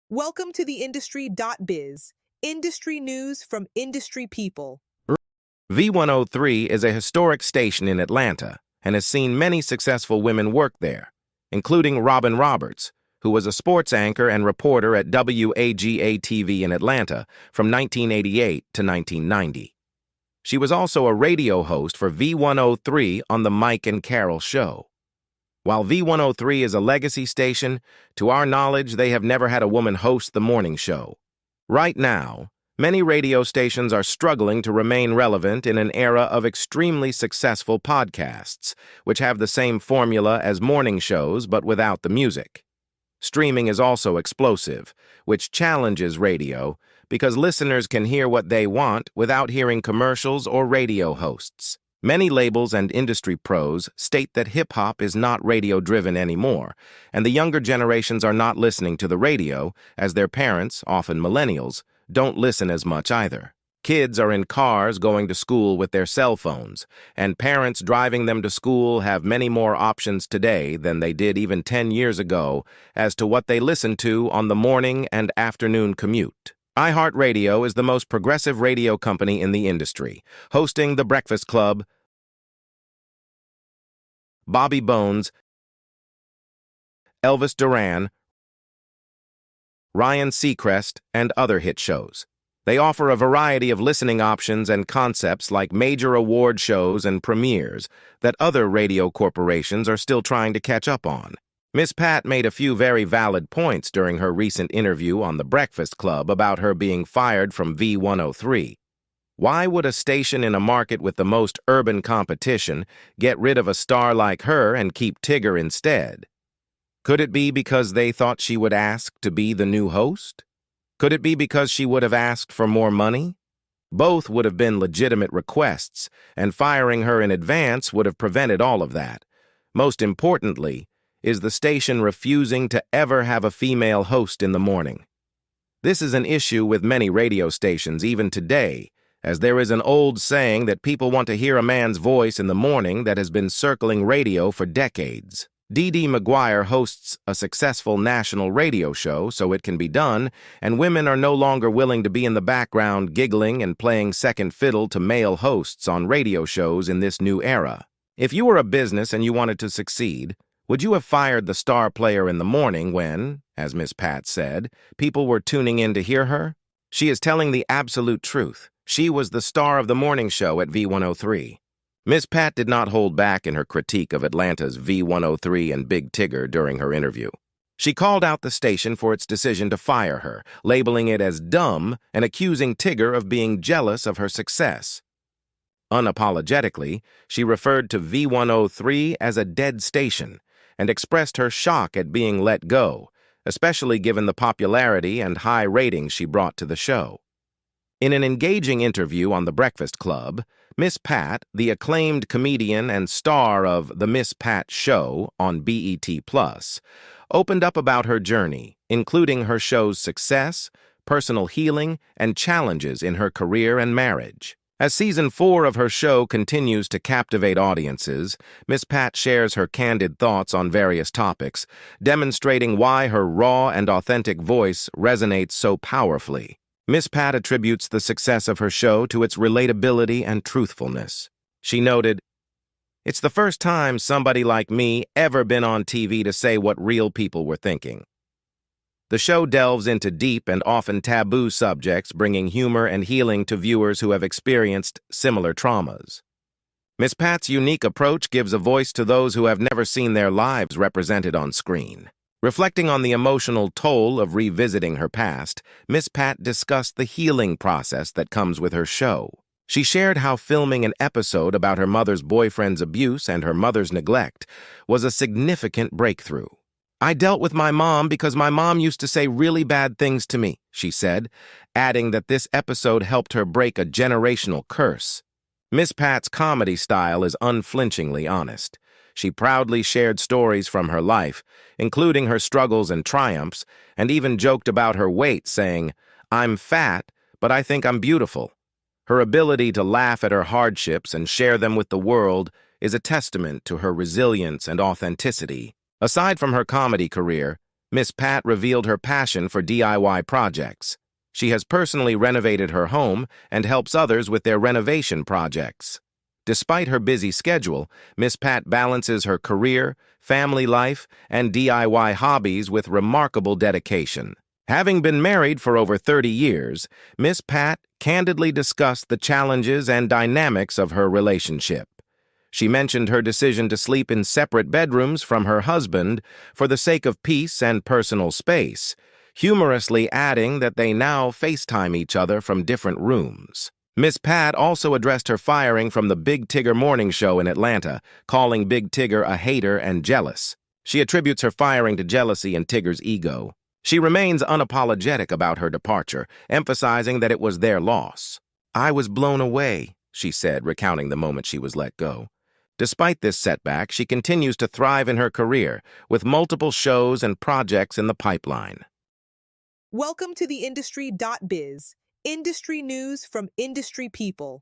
Welcome to the industry.biz, industry news from industry people. V-103 is a historic station in Atlanta and has seen many successful women work there, including Robin Roberts, who was a sports anchor and reporter at WAGA-TV in Atlanta from 1988 to 1990. She was also a radio host for V-103 on the Mike and Carol show. While V-103 is a legacy station, to our knowledge, they have never had a woman host the morning show. Right now, many radio stations are struggling to remain relevant in an era of extremely successful podcasts, which have the same formula as morning shows but without the music. Streaming is also explosive, which challenges radio because listeners can hear what they want without hearing commercials or radio hosts. Many labels and industry pros state that hip-hop is not radio-driven anymore, and the younger generations are not listening to the radio, as their parents, often millennials, don't listen as much either. Kids are in cars going to school with their cell phones, and parents driving them to school have many more options today than they did even 10 years ago as to what they listen to on the morning and afternoon commute. iHeartRadio is the most progressive radio company in the industry, hosting The Breakfast Club, Bobby Bones, Elvis Duran, Ryan Seacrest, and other hit shows. They offer a variety of listening options and concepts like major award shows and premieres that other radio corporations are still trying to catch up on. Miss Pat made a few very valid points during her recent interview on The Breakfast Club about her being fired from V-103. Why would a station in a market with the most urban competition get rid of a star like her and keep Tigger instead? Could it be because they thought she would ask to be the new host? Could it be because she would have asked for more money? Both would have been legitimate requests, and firing her in advance would have prevented all of that. Most importantly, is the station refusing to ever have a female host in the morning. This is an issue with many radio stations even today, as there is an old saying that people want to hear a man's voice in the morning that has been circling radio for decades. Dee McGuire hosts a successful national radio show, So It Can Be Done, and women are no longer willing to be in the background giggling and playing second fiddle to male hosts on radio shows in this new era. If you were a business and you wanted to succeed, would you have fired the star player in the morning when, as Miss Pat said, people were tuning in to hear her? She is telling the absolute truth. She was the star of the morning show at V-103. Miss Pat did not hold back in her critique of Atlanta's V-103 and Big Tigger during her interview. She called out the station for its decision to fire her, labeling it as dumb and accusing Tigger of being jealous of her success. Unapologetically, she referred to V-103 as a dead station and expressed her shock at being let go, especially given the popularity and high ratings she brought to the show. In an engaging interview on The Breakfast Club, Miss Pat, the acclaimed comedian and star of The Miss Pat Show on BET+, opened up about her journey, including her show's success, personal healing, and challenges in her career and marriage. As Season 4 of her show continues to captivate audiences, Miss Pat shares her candid thoughts on various topics, demonstrating why her raw and authentic voice resonates so powerfully. Miss Pat attributes the success of her show to its relatability and truthfulness. She noted, "It's the first time somebody like me ever been on TV to say what real people were thinking." The show delves into deep and often taboo subjects, bringing humor and healing to viewers who have experienced similar traumas. Miss Pat's unique approach gives a voice to those who have never seen their lives represented on screen. Reflecting on the emotional toll of revisiting her past, Miss Pat discussed the healing process that comes with her show. She shared how filming an episode about her mother's boyfriend's abuse and her mother's neglect was a significant breakthrough. "I dealt with my mom because my mom used to say really bad things to me," she said, adding that this episode helped her break a generational curse. Miss Pat's comedy style is unflinchingly honest. She proudly shared stories from her life, including her struggles and triumphs, and even joked about her weight, saying, "I'm fat, but I think I'm beautiful." Her ability to laugh at her hardships and share them with the world is a testament to her resilience and authenticity. Aside from her comedy career, Miss Pat revealed her passion for DIY projects. She has personally renovated her home and helps others with their renovation projects. Despite her busy schedule, Miss Pat balances her career, family life, and DIY hobbies with remarkable dedication. Having been married for over 30 years, Miss Pat candidly discussed the challenges and dynamics of her relationship. She mentioned her decision to sleep in separate bedrooms from her husband for the sake of peace and personal space, humorously adding that they now FaceTime each other from different rooms. Miss Pat also addressed her firing from the Big Tigger morning show in Atlanta, calling Big Tigger a hater and jealous. She attributes her firing to jealousy and Tigger's ego. She remains unapologetic about her departure, emphasizing that it was their loss. "I was blown away," she said, recounting the moment she was let go. Despite this setback, she continues to thrive in her career, with multiple shows and projects in the pipeline. Welcome to the industry.biz, industry news from industry people.